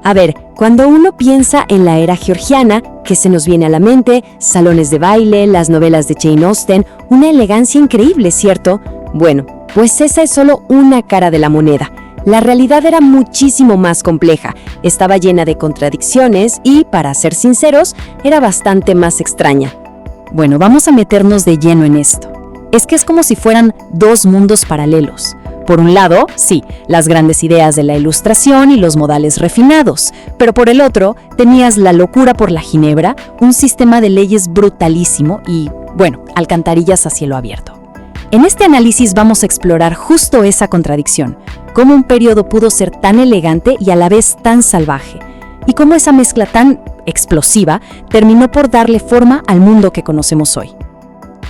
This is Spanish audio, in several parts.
A ver, cuando uno piensa en la era georgiana, ¿qué se nos viene a la mente? Salones de baile, las novelas de Jane Austen, una elegancia increíble, ¿cierto? Bueno, pues esa es solo una cara de la moneda. La realidad era muchísimo más compleja, estaba llena de contradicciones y, para ser sinceros, era bastante más extraña. Bueno, vamos a meternos de lleno en esto. Es que es como si fueran dos mundos paralelos. Por un lado, sí, las grandes ideas de la Ilustración y los modales refinados, pero por el otro, tenías la locura por la ginebra, un sistema de leyes brutalísimo y, bueno, alcantarillas a cielo abierto. En este análisis vamos a explorar justo esa contradicción, cómo un periodo pudo ser tan elegante y a la vez tan salvaje, y cómo esa mezcla tan explosiva terminó por darle forma al mundo que conocemos hoy.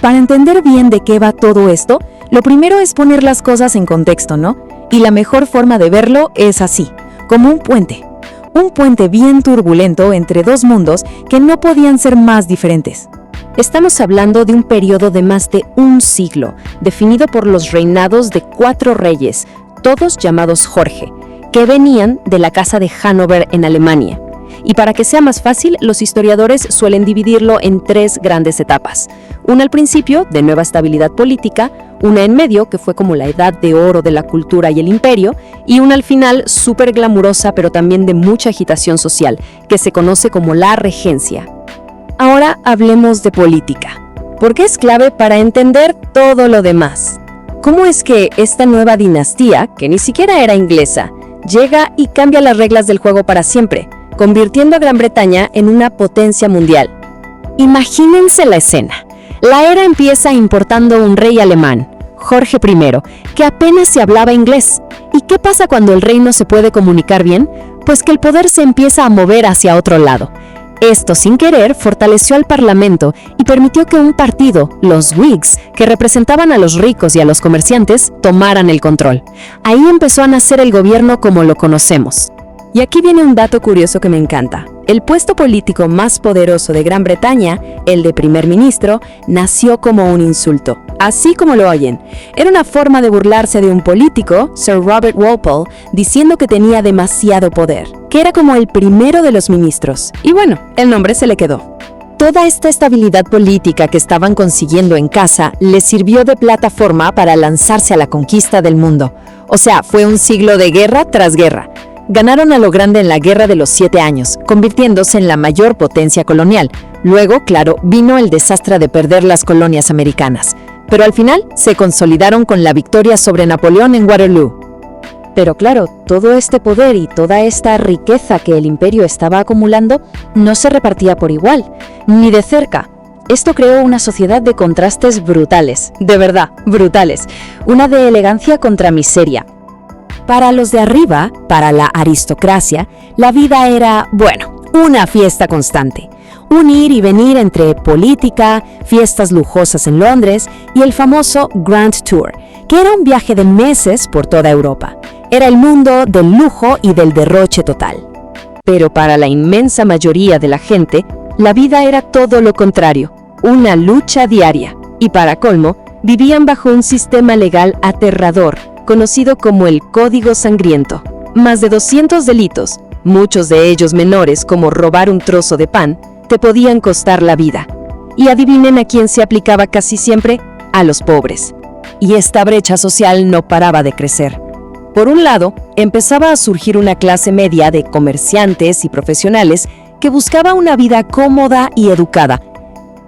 Para entender bien de qué va todo esto, lo primero es poner las cosas en contexto, ¿no? Y la mejor forma de verlo es así, como un puente. Un puente bien turbulento entre dos mundos que no podían ser más diferentes. Estamos hablando de un periodo de más de un siglo, definido por los reinados de 4 reyes, todos llamados Jorge, que venían de la casa de Hannover en Alemania. Y para que sea más fácil, los historiadores suelen dividirlo en 3 grandes etapas. Una al principio, de nueva estabilidad política, una en medio, que fue como la edad de oro de la cultura y el imperio, y una al final, súper glamurosa, pero también de mucha agitación social, que se conoce como la regencia. Ahora hablemos de política, porque es clave para entender todo lo demás. ¿Cómo es que esta nueva dinastía, que ni siquiera era inglesa, llega y cambia las reglas del juego para siempre, convirtiendo a Gran Bretaña en una potencia mundial? Imagínense la escena. La era empieza importando un rey alemán, Jorge I, que apenas se hablaba inglés. ¿Y qué pasa cuando el rey no se puede comunicar bien? Pues que el poder se empieza a mover hacia otro lado. Esto, sin querer, fortaleció al Parlamento y permitió que un partido, los Whigs, que representaban a los ricos y a los comerciantes, tomaran el control. Ahí empezó a nacer el gobierno como lo conocemos. Y aquí viene un dato curioso que me encanta. El puesto político más poderoso de Gran Bretaña, el de primer ministro, nació como un insulto. Así como lo oyen. Era una forma de burlarse de un político, Sir Robert Walpole, diciendo que tenía demasiado poder, que era como el primero de los ministros. Y bueno, el nombre se le quedó. Toda esta estabilidad política que estaban consiguiendo en casa les sirvió de plataforma para lanzarse a la conquista del mundo. O sea, fue un siglo de guerra tras guerra. Ganaron a lo grande en la Guerra de los 7 años, convirtiéndose en la mayor potencia colonial. Luego, claro, vino el desastre de perder las colonias americanas. Pero al final se consolidaron con la victoria sobre Napoleón en Waterloo. Pero claro, todo este poder y toda esta riqueza que el imperio estaba acumulando no se repartía por igual, ni de cerca. Esto creó una sociedad de contrastes brutales, de verdad, brutales. Una de elegancia contra miseria. Para los de arriba, para la aristocracia, la vida era, bueno, una fiesta constante. Un ir y venir entre política, fiestas lujosas en Londres y el famoso Grand Tour, que era un viaje de meses por toda Europa. Era el mundo del lujo y del derroche total. Pero para la inmensa mayoría de la gente, la vida era todo lo contrario, una lucha diaria. Y para colmo, vivían bajo un sistema legal aterrador, conocido como el Código Sangriento. Más de 200 delitos, muchos de ellos menores como robar un trozo de pan, te podían costar la vida. Y adivinen a quién se aplicaba casi siempre, a los pobres. Y esta brecha social no paraba de crecer. Por un lado, empezaba a surgir una clase media de comerciantes y profesionales que buscaba una vida cómoda y educada.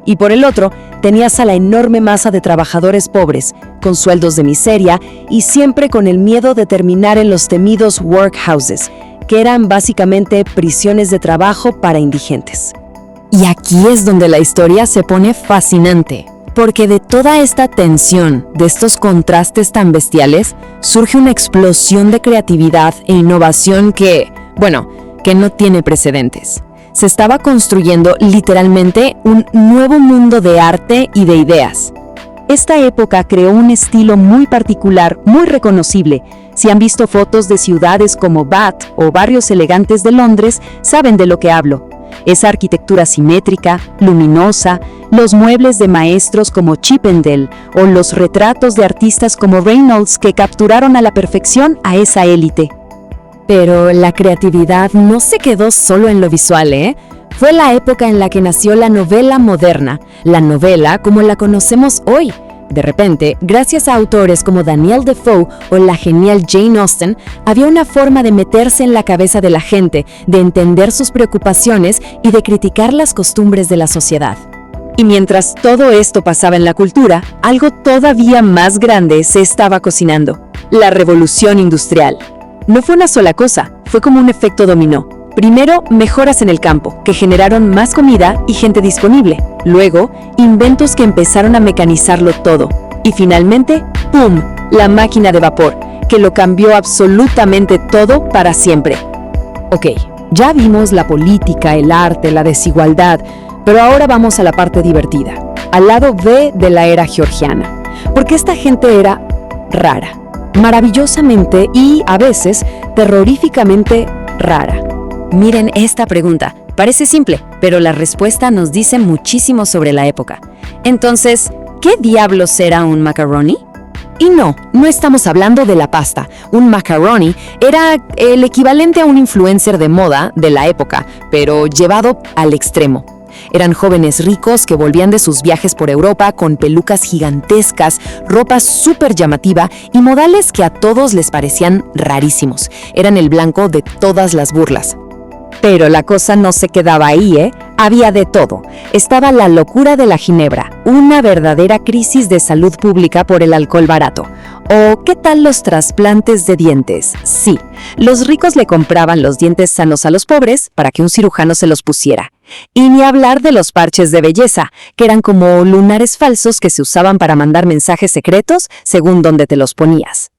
Y por el otro, tenías a la enorme masa de trabajadores pobres, con sueldos de miseria y siempre con el miedo de terminar en los temidos workhouses, que eran básicamente prisiones de trabajo para indigentes. Y aquí es donde la historia se pone fascinante, porque de toda esta tensión, de estos contrastes tan bestiales, surge una explosión de creatividad e innovación que no tiene precedentes. Se estaba construyendo literalmente un nuevo mundo de arte y de ideas. Esta época creó un estilo muy particular, muy reconocible. Si han visto fotos de ciudades como Bath o barrios elegantes de Londres, saben de lo que hablo. Esa arquitectura simétrica, luminosa, los muebles de maestros como Chippendale o los retratos de artistas como Reynolds que capturaron a la perfección a esa élite. Pero la creatividad no se quedó solo en lo visual, ¿eh? Fue la época en la que nació la novela moderna, la novela como la conocemos hoy. De repente, gracias a autores como Daniel Defoe o la genial Jane Austen, había una forma de meterse en la cabeza de la gente, de entender sus preocupaciones y de criticar las costumbres de la sociedad. Y mientras todo esto pasaba en la cultura, algo todavía más grande se estaba cocinando: la revolución industrial. No fue una sola cosa, fue como un efecto dominó. Primero, mejoras en el campo, que generaron más comida y gente disponible. Luego, inventos que empezaron a mecanizarlo todo. Y finalmente, ¡pum!, la máquina de vapor, que lo cambió absolutamente todo para siempre. Ok, ya vimos la política, el arte, la desigualdad, pero ahora vamos a la parte divertida, al lado B de la era georgiana. Porque esta gente era rara, maravillosamente y, a veces, terroríficamente rara. Miren esta pregunta. Parece simple, pero la respuesta nos dice muchísimo sobre la época. Entonces, ¿qué diablos era un macaroni? Y no estamos hablando de la pasta. Un macaroni era el equivalente a un influencer de moda de la época, pero llevado al extremo. Eran jóvenes ricos que volvían de sus viajes por Europa con pelucas gigantescas, ropa súper llamativa y modales que a todos les parecían rarísimos. Eran el blanco de todas las burlas. Pero la cosa no se quedaba ahí, ¿eh? Había de todo. Estaba la locura de la ginebra, una verdadera crisis de salud pública por el alcohol barato. ¿O qué tal los trasplantes de dientes? Sí, los ricos le compraban los dientes sanos a los pobres para que un cirujano se los pusiera. Y ni hablar de los parches de belleza, que eran como lunares falsos que se usaban para mandar mensajes secretos según dónde te los ponías.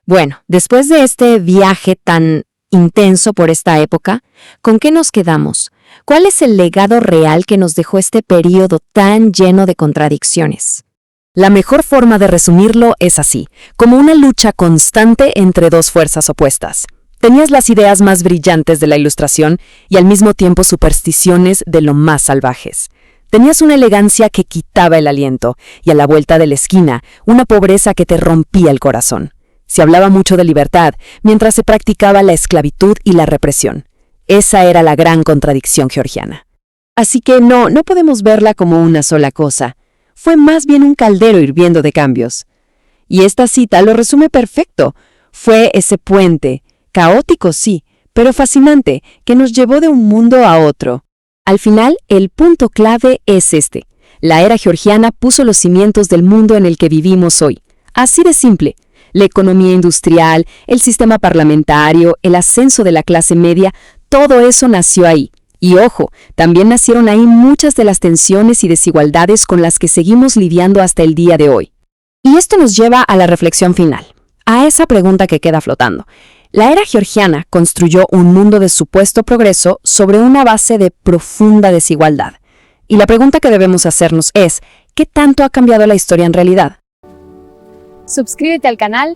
Bueno, después de este viaje tan intenso por esta época, ¿con qué nos quedamos? ¿Cuál es el legado real que nos dejó este periodo tan lleno de contradicciones? La mejor forma de resumirlo es así, como una lucha constante entre dos fuerzas opuestas. Tenías las ideas más brillantes de la Ilustración y al mismo tiempo supersticiones de lo más salvajes. Tenías una elegancia que quitaba el aliento y a la vuelta de la esquina, una pobreza que te rompía el corazón. Se hablaba mucho de libertad, mientras se practicaba la esclavitud y la represión. Esa era la gran contradicción georgiana. Así que no podemos verla como una sola cosa. Fue más bien un caldero hirviendo de cambios. Y esta cita lo resume perfecto. Fue ese puente, caótico sí, pero fascinante, que nos llevó de un mundo a otro. Al final, el punto clave es este. La era georgiana puso los cimientos del mundo en el que vivimos hoy. Así de simple. La economía industrial, el sistema parlamentario, el ascenso de la clase media, todo eso nació ahí. Y ojo, también nacieron ahí muchas de las tensiones y desigualdades con las que seguimos lidiando hasta el día de hoy. Y esto nos lleva a la reflexión final, a esa pregunta que queda flotando. La era georgiana construyó un mundo de supuesto progreso sobre una base de profunda desigualdad. Y la pregunta que debemos hacernos es, ¿qué tanto ha cambiado la historia en realidad? Suscríbete al canal